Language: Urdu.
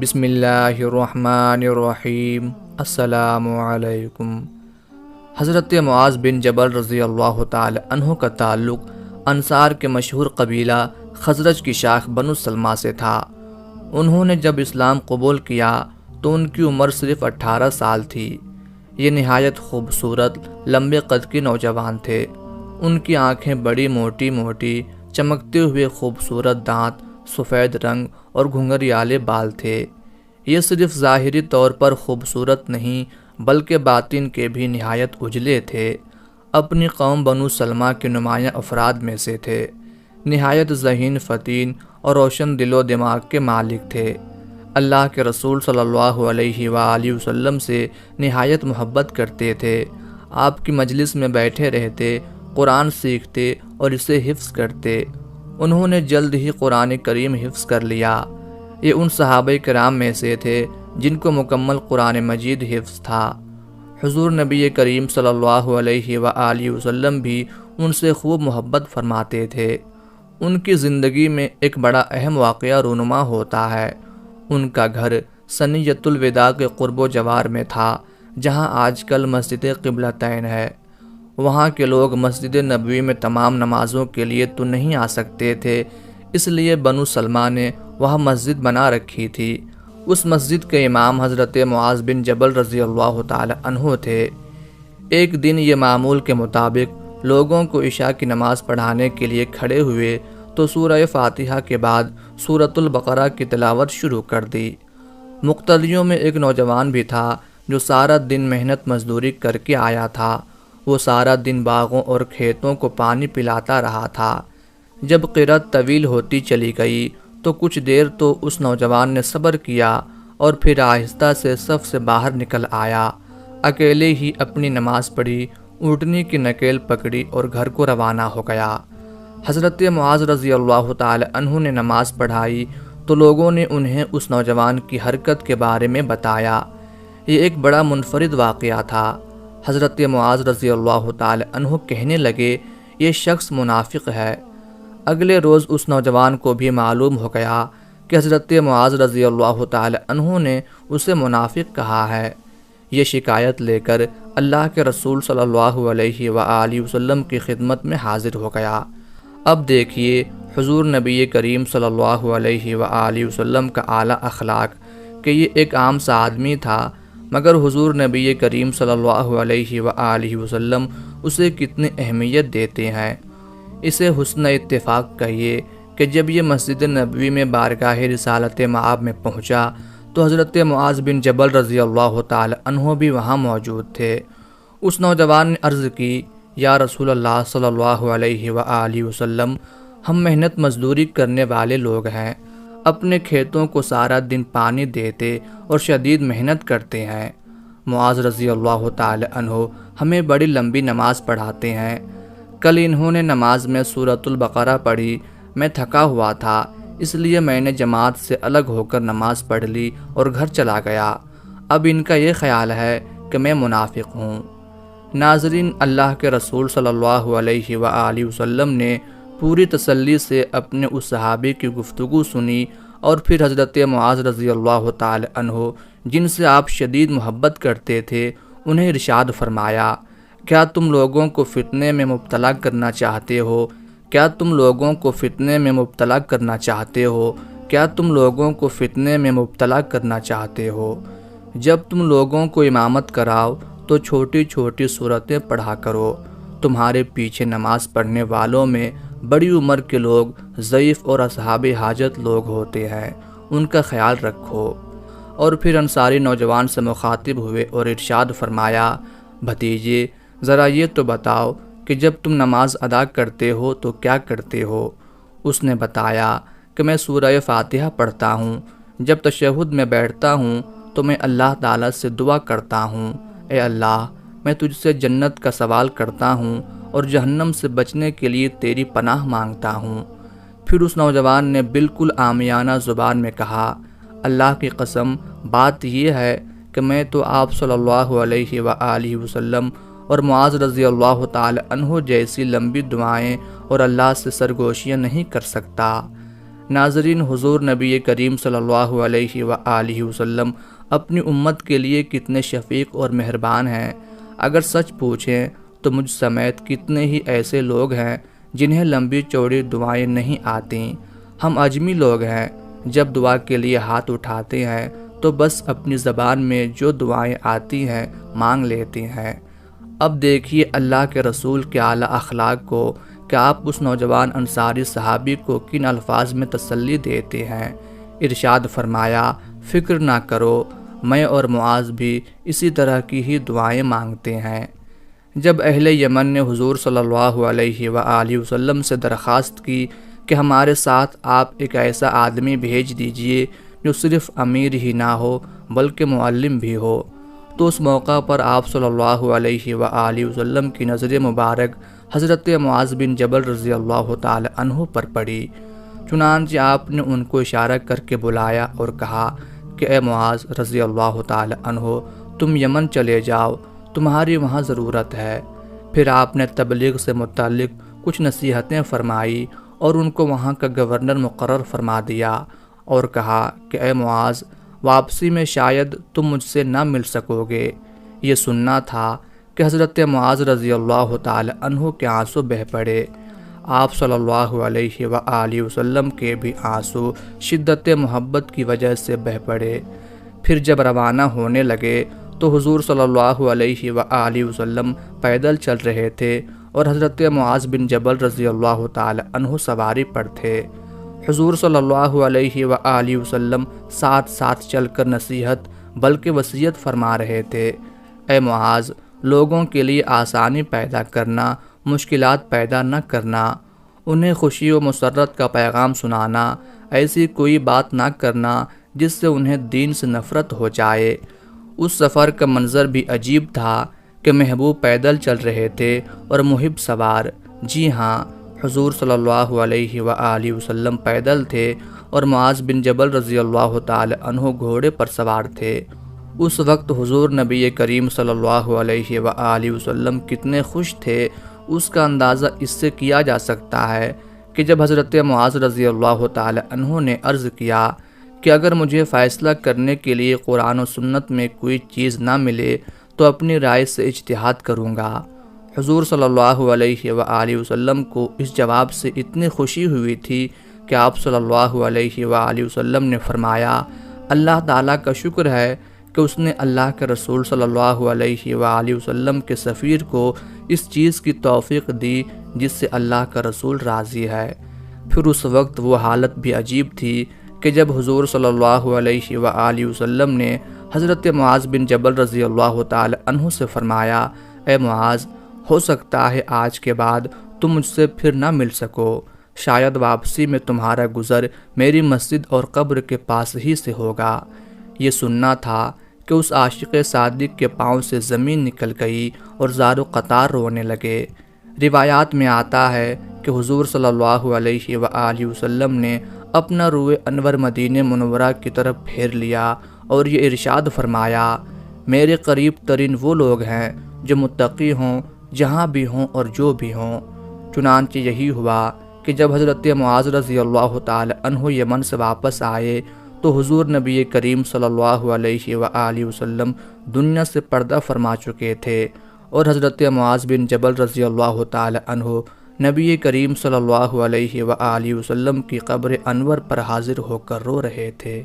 بسم اللہ الرحمن الرحیم۔ السلام علیکم۔ حضرت معاذ بن جبل رضی اللہ تعالی عنہ کا تعلق انصار کے مشہور قبیلہ خزرج کی شاخ بنو سلمہ سے تھا۔ انہوں نے جب اسلام قبول کیا تو ان کی عمر صرف 18 سال تھی۔ یہ نہایت خوبصورت لمبے قد کے نوجوان تھے۔ ان کی آنکھیں بڑی موٹی موٹی، چمکتے ہوئے خوبصورت دانت، سفید رنگ اور گھنگھریالے بال تھے۔ یہ صرف ظاہری طور پر خوبصورت نہیں بلکہ باطن کے بھی نہایت اجلے تھے۔ اپنی قوم بنو سلمہ کے نمایاں افراد میں سے تھے۔ نہایت ذہین، فطین اور روشن دل و دماغ کے مالک تھے۔ اللہ کے رسول صلی اللہ علیہ وآلہ وسلم سے نہایت محبت کرتے تھے۔ آپ کی مجلس میں بیٹھے رہتے، قرآن سیکھتے اور اسے حفظ کرتے۔ انہوں نے جلد ہی قرآن کریم حفظ کر لیا۔ یہ ان صحابہ کرام میں سے تھے جن کو مکمل قرآن مجید حفظ تھا۔ حضور نبی کریم صلی اللہ علیہ وآلہ وسلم بھی ان سے خوب محبت فرماتے تھے۔ ان کی زندگی میں ایک بڑا اہم واقعہ رونما ہوتا ہے۔ ان کا گھر ثنیۃ الوداع کے قرب و جوار میں تھا، جہاں آج کل مسجد قبلتین ہے۔ وہاں کے لوگ مسجد نبوی میں تمام نمازوں کے لیے تو نہیں آ سکتے تھے، اس لیے بنو سلمہ نے وہاں مسجد بنا رکھی تھی۔ اس مسجد کے امام حضرت معاذ بن جبل رضی اللہ تعالی عنہ تھے۔ ایک دن یہ معمول کے مطابق لوگوں کو عشاء کی نماز پڑھانے کے لیے کھڑے ہوئے تو سورہ فاتحہ کے بعد سورۃ البقرہ کی تلاوت شروع کر دی۔ مقتدیوں میں ایک نوجوان بھی تھا جو سارا دن محنت مزدوری کر کے آیا تھا۔ وہ سارا دن باغوں اور کھیتوں کو پانی پلاتا رہا تھا۔ جب قرأت طویل ہوتی چلی گئی تو کچھ دیر تو اس نوجوان نے صبر کیا اور پھر آہستہ سے صف سے باہر نکل آیا۔ اکیلے ہی اپنی نماز پڑھی، اونٹنی کی نکیل پکڑی اور گھر کو روانہ ہو گیا۔ حضرت معاذ رضی اللہ تعالی عنہ نے نماز پڑھائی تو لوگوں نے انہیں اس نوجوان کی حرکت کے بارے میں بتایا۔ یہ ایک بڑا منفرد واقعہ تھا۔ حضرت معاذ رضی اللہ تعالی عنہ کہنے لگے، یہ شخص منافق ہے۔ اگلے روز اس نوجوان کو بھی معلوم ہو گیا کہ حضرت معاذ رضی اللہ تعالی عنہ نے اسے منافق کہا ہے۔ یہ شکایت لے کر اللہ کے رسول صلی اللہ علیہ وآلہ وسلم کی خدمت میں حاضر ہو گیا۔ اب دیکھیے حضور نبی کریم صلی اللہ علیہ وآلہ وسلم کا اعلیٰ اخلاق کہ یہ ایک عام سا آدمی تھا، مگر حضور نبی کریم صلی اللہ علیہ وآلہ وسلم اسے کتنی اہمیت دیتے ہیں۔ اسے حسن اتفاق کہیے کہ جب یہ مسجد نبوی میں بارگاہ رسالت مآب میں پہنچا تو حضرت معاذ بن جبل رضی اللہ تعالی عنہ بھی وہاں موجود تھے۔ اس نوجوان نے عرض کی، یا رسول اللہ صلی اللہ علیہ وآلہ وسلم، ہم محنت مزدوری کرنے والے لوگ ہیں، اپنے کھیتوں کو سارا دن پانی دیتے اور شدید محنت کرتے ہیں۔ معاذ رضی اللہ تعالی عنہ ہمیں بڑی لمبی نماز پڑھاتے ہیں۔ کل انہوں نے نماز میں سورۃ البقرہ پڑھی، میں تھکا ہوا تھا، اس لیے میں نے جماعت سے الگ ہو کر نماز پڑھ لی اور گھر چلا گیا۔ اب ان کا یہ خیال ہے کہ میں منافق ہوں۔ ناظرین، اللہ کے رسول صلی اللہ علیہ وآلہ وسلم نے پوری تسلی سے اپنے اس صحابی کی گفتگو سنی اور پھر حضرت معاذ رضی اللہ تعالی عنہ جن سے آپ شدید محبت کرتے تھے انہیں ارشاد فرمایا، کیا تم لوگوں کو فتنے میں مبتلا کرنا چاہتے ہو؟ کیا تم لوگوں کو فتنے میں مبتلا کرنا چاہتے ہو؟ کیا تم لوگوں کو فتنے میں مبتلا کرنا چاہتے ہو؟ جب تم لوگوں کو امامت کراؤ تو چھوٹی چھوٹی سورتیں پڑھا کرو۔ تمہارے پیچھے نماز پڑھنے والوں میں بڑی عمر کے لوگ، ضعیف اور اصحاب حاجت لوگ ہوتے ہیں، ان کا خیال رکھو۔ اور پھر انصاری نوجوان سے مخاطب ہوئے اور ارشاد فرمایا، بھتیجے، ذرا یہ تو بتاؤ کہ جب تم نماز ادا کرتے ہو تو کیا کرتے ہو؟ اس نے بتایا کہ میں سورہ فاتحہ پڑھتا ہوں، جب تشہد میں بیٹھتا ہوں تو میں اللہ تعالیٰ سے دعا کرتا ہوں، اے اللہ، میں تجھ سے جنت کا سوال کرتا ہوں اور جہنم سے بچنے کے لیے تیری پناہ مانگتا ہوں۔ پھر اس نوجوان نے بالکل عامیانہ زبان میں کہا، اللہ کی قسم، بات یہ ہے کہ میں تو آپ صلی اللہ علیہ وآلہ وسلم اور معاذ رضی اللہ تعالی عنہ جیسی لمبی دعائیں اور اللہ سے سرگوشیاں نہیں کر سکتا۔ ناظرین، حضور نبی کریم صلی اللہ علیہ وآلہ وسلم اپنی امت کے لیے کتنے شفیق اور مہربان ہیں۔ اگر سچ پوچھیں تو مجھ سمیت کتنے ہی ایسے لوگ ہیں جنہیں لمبی چوڑی دعائیں نہیں آتیں۔ ہم عجمی لوگ ہیں، جب دعا کے لیے ہاتھ اٹھاتے ہیں تو بس اپنی زبان میں جو دعائیں آتی ہیں مانگ لیتے ہیں۔ اب دیکھیے اللہ کے رسول کے اعلیٰ اخلاق کو کہ آپ اس نوجوان انصاری صحابی کو کن الفاظ میں تسلی دیتے ہیں۔ ارشاد فرمایا، فکر نہ کرو، میں اور معاذ بھی اسی طرح کی ہی دعائیں مانگتے ہیں۔ جب اہل یمن نے حضور صلی اللہ علیہ وآلہ وسلم سے درخواست کی کہ ہمارے ساتھ آپ ایک ایسا آدمی بھیج دیجئے جو صرف امیر ہی نہ ہو بلکہ معلم بھی ہو، تو اس موقع پر آپ صلی اللہ علیہ وآلہ وسلم کی نظر مبارک حضرت معاذ بن جبل رضی اللہ تعالی عنہ پر پڑی۔ چنانچہ آپ نے ان کو اشارہ کر کے بلایا اور کہا کہ اے معاذ رضی اللہ تعالی عنہ، تم یمن چلے جاؤ، تمہاری وہاں ضرورت ہے۔ پھر آپ نے تبلیغ سے متعلق کچھ نصیحتیں فرمائی اور ان کو وہاں کا گورنر مقرر فرما دیا اور کہا کہ اے معاذ، واپسی میں شاید تم مجھ سے نہ مل سکو گے۔ یہ سننا تھا کہ حضرت معاذ رضی اللہ تعالی عنہ کے آنسو بہہ پڑے۔ آپ صلی اللہ علیہ وآلہ وسلم کے بھی آنسو شدت محبت کی وجہ سے بہہ پڑے۔ پھر جب روانہ ہونے لگے تو حضور صلی اللہ علیہ وآلہ وسلم پیدل چل رہے تھے اور حضرت معاذ بن جبل رضی اللہ تعالی عنہ سواری پر تھے۔ حضور صلی اللہ علیہ وآلہ وسلم ساتھ ساتھ چل کر نصیحت بلکہ وصیت فرما رہے تھے، اے معاذ، لوگوں کے لیے آسانی پیدا کرنا، مشکلات پیدا نہ کرنا، انہیں خوشی و مسرت کا پیغام سنانا، ایسی کوئی بات نہ کرنا جس سے انہیں دین سے نفرت ہو جائے۔ اس سفر کا منظر بھی عجیب تھا کہ محبوب پیدل چل رہے تھے اور محب سوار۔ جی ہاں، حضور صلی اللہ علیہ وآلہ وسلم پیدل تھے اور معاذ بن جبل رضی اللہ تعالی عنہ گھوڑے پر سوار تھے۔ اس وقت حضور نبی کریم صلی اللہ علیہ وآلہ وسلم کتنے خوش تھے، اس کا اندازہ اس سے کیا جا سکتا ہے کہ جب حضرت معاذ رضی اللہ تعالی عنہ نے عرض کیا کہ اگر مجھے فیصلہ کرنے کے لیے قرآن و سنت میں کوئی چیز نہ ملے تو اپنی رائے سے اجتہاد کروں گا، حضور صلی اللہ علیہ وآلہ وسلم کو اس جواب سے اتنی خوشی ہوئی تھی کہ آپ صلی اللہ علیہ وآلہ وسلم نے فرمایا، اللہ تعالیٰ کا شکر ہے کہ اس نے اللہ کے رسول صلی اللہ علیہ وآلہ وسلم کے سفیر کو اس چیز کی توفیق دی جس سے اللہ کا رسول راضی ہے۔ پھر اس وقت وہ حالت بھی عجیب تھی کہ جب حضور صلی اللہ علیہ وآلہ وسلم نے حضرت معاذ بن جبل رضی اللہ تعالی عنہ سے فرمایا، اے معاذ، ہو سکتا ہے آج کے بعد تم مجھ سے پھر نہ مل سکو، شاید واپسی میں تمہارا گزر میری مسجد اور قبر کے پاس ہی سے ہوگا۔ یہ سننا تھا کہ اس عاشق صادق کے پاؤں سے زمین نکل گئی اور زار و قطار رونے لگے۔ روایات میں آتا ہے کہ حضور صلی اللہ علیہ وآلہ وسلم نے اپنا روئے انور مدینہ منورہ کی طرف پھیر لیا اور یہ ارشاد فرمایا، میرے قریب ترین وہ لوگ ہیں جو متقی ہوں جہاں بھی ہوں اور جو بھی ہوں۔ چنانچہ یہی ہوا کہ جب حضرت معاذ رضی اللہ تعالی عنہ یمن سے واپس آئے تو حضور نبی کریم صلی اللہ علیہ وآلہ وسلم دنیا سے پردہ فرما چکے تھے اور حضرت معاذ بن جبل رضی اللہ تعالی عنہ نبی کریم صلی اللہ علیہ وآلہ وسلم کی قبر انور پر حاضر ہو کر رو رہے تھے۔